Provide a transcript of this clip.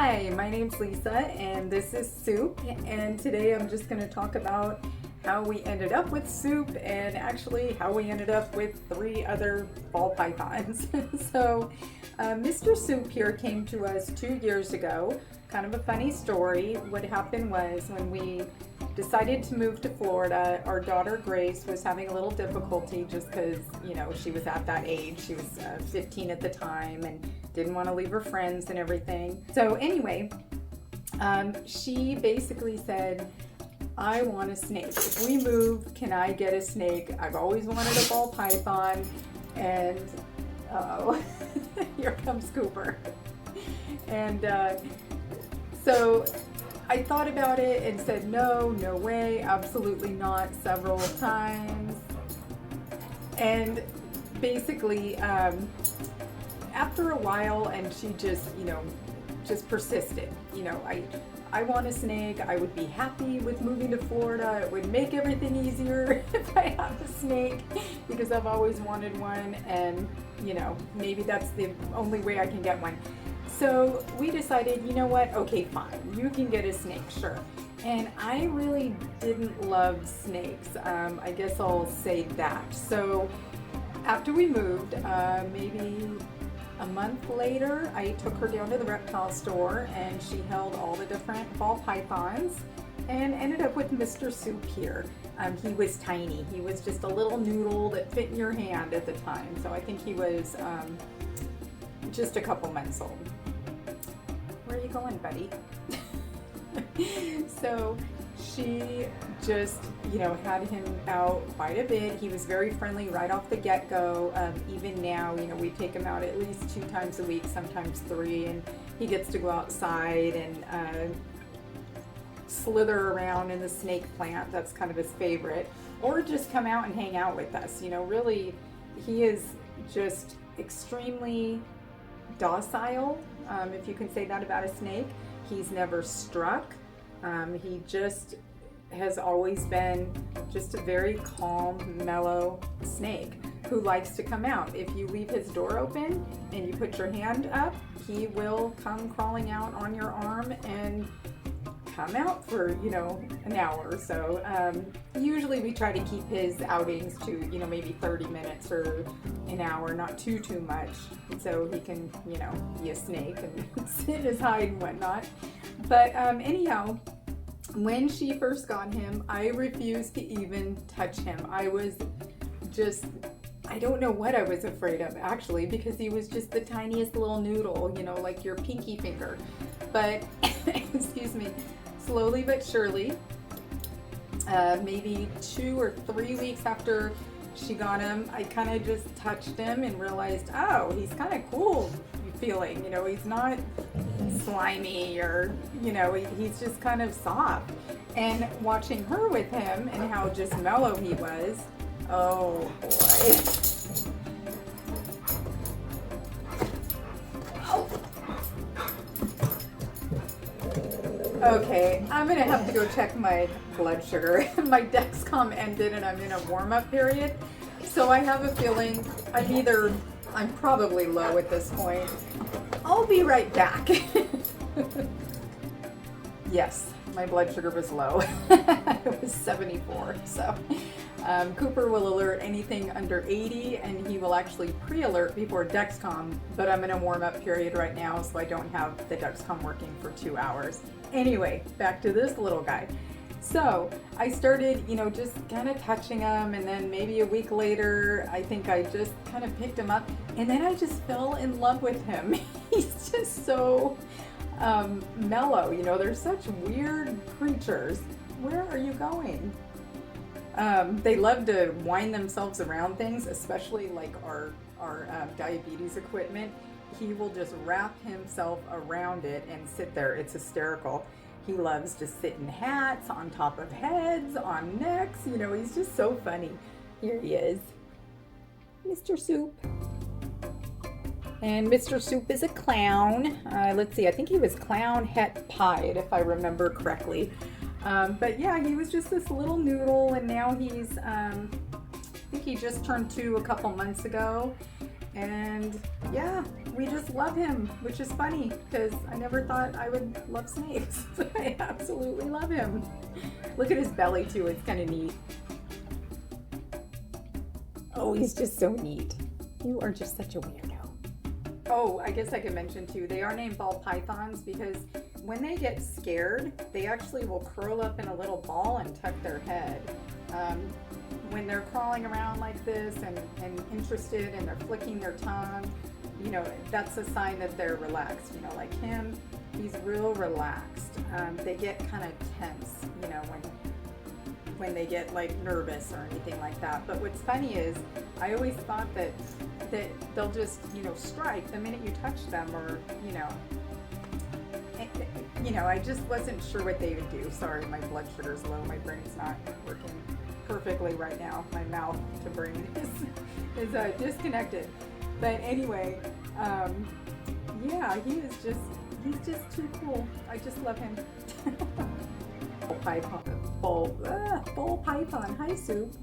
Hi, my name's Lisa and this is Soup, and today I'm just going to talk about how we ended up with Soup and actually how we ended up with 3 other ball pythons. So Mr. Soup here came to us 2 years ago. Kind of a funny story. What happened was when we decided to move to Florida, our daughter Grace was having a little difficulty just because, you know, she was at that age. She was 15 at the time and didn't want to leave her friends and everything. So anyway, she basically said, I want a snake. If we move, can I get a snake? I've always wanted a ball python. And oh, here comes Cooper. And so I thought about it and said, no way, absolutely not, several times. And basically, after a while, and she just, just persisted. I want a snake. I would be happy with moving to Florida. It would make everything easier if I have a snake because I've always wanted one, and maybe that's the only way I can get one. So we decided, you know what, okay, fine, you can get a snake, sure. And I really didn't love snakes. I guess I'll say that. So after we moved, maybe a month later, I took her down to the reptile store and she held all the different ball pythons and ended up with Mr. Soup here. He was tiny. He was just a little noodle that fit in your hand at the time. So I think he was just a couple months old. Where are you going, buddy? So she just, had him out quite a bit. He was very friendly right off the get-go. Even now, we take him out at least 2 times a week, sometimes 3, and he gets to go outside and slither around in the snake plant. That's kind of his favorite. Or just come out and hang out with us. Really, he is just extremely docile, if you can say that about a snake. He's never struck. He just has always been just a very calm, mellow snake who likes to come out. If you leave his door open and you put your hand up, he will come crawling out on your arm and come out for, an hour or so. Usually we try to keep his outings to, maybe 30 minutes or an hour, not too much, so he can, be a snake and sit in his hide and whatnot. But anyhow, when she first got him, I refused to even touch him. I was just, I don't know what I was afraid of actually, because he was just the tiniest little noodle, like your pinky finger. But, excuse me, slowly but surely, maybe 2 or 3 weeks after she got him, I kind of just touched him and realized, oh, he's kind of cool feeling. He's not slimy or, he's just kind of soft. And watching her with him and how just mellow he was, oh boy. Okay, I'm gonna have to go check my blood sugar. My Dexcom ended and I'm in a warm-up period. So I have a feeling I'm probably low at this point. I'll be right back. Yes, my blood sugar was low. It was 74. So Cooper will alert anything under 80, and he will actually pre-alert before Dexcom, but I'm in a warm-up period right now, so I don't have the Dexcom working for 2 hours. Anyway, back to this little guy. So I started, just kind of touching him, and then maybe a week later, I think I just kind of picked him up, and then I just fell in love with him. He's just so mellow. They're such weird creatures. Where are you going? They love to wind themselves around things, especially like our diabetes equipment. He will just wrap himself around it and sit there. It's hysterical. He loves to sit in hats, on top of heads, on necks. He's just so funny. Here he is, Mr. Soup. And Mr. Soup is a clown. Let's see, I think he was clown, het, pied, if I remember correctly. But yeah, he was just this little noodle, and now he's, I think he just turned 2 a couple months ago. And yeah, we just love him, which is funny because I never thought I would love snakes. I absolutely love him. Look at his belly too, it's kind of neat. Oh, he's just so neat. You are just such a weirdo. Oh, I guess I could mention too, they are named ball pythons because when they get scared, they actually will curl up in a little ball and tuck their head. When they're crawling around like this and interested and they're flicking their tongue, you know, that's a sign that they're relaxed. You know, like him, he's real relaxed. They get kind of tense, you know, when they get like nervous or anything like that. But what's funny is I always thought that they'll just, you know, strike the minute you touch them, or you know, I just wasn't sure what they would do. Sorry, my blood sugar's low. My brain's not working perfectly right now. My mouth to brain is disconnected. But anyway, yeah, he's just too cool. I just love him. Bull python. Hi, Soup.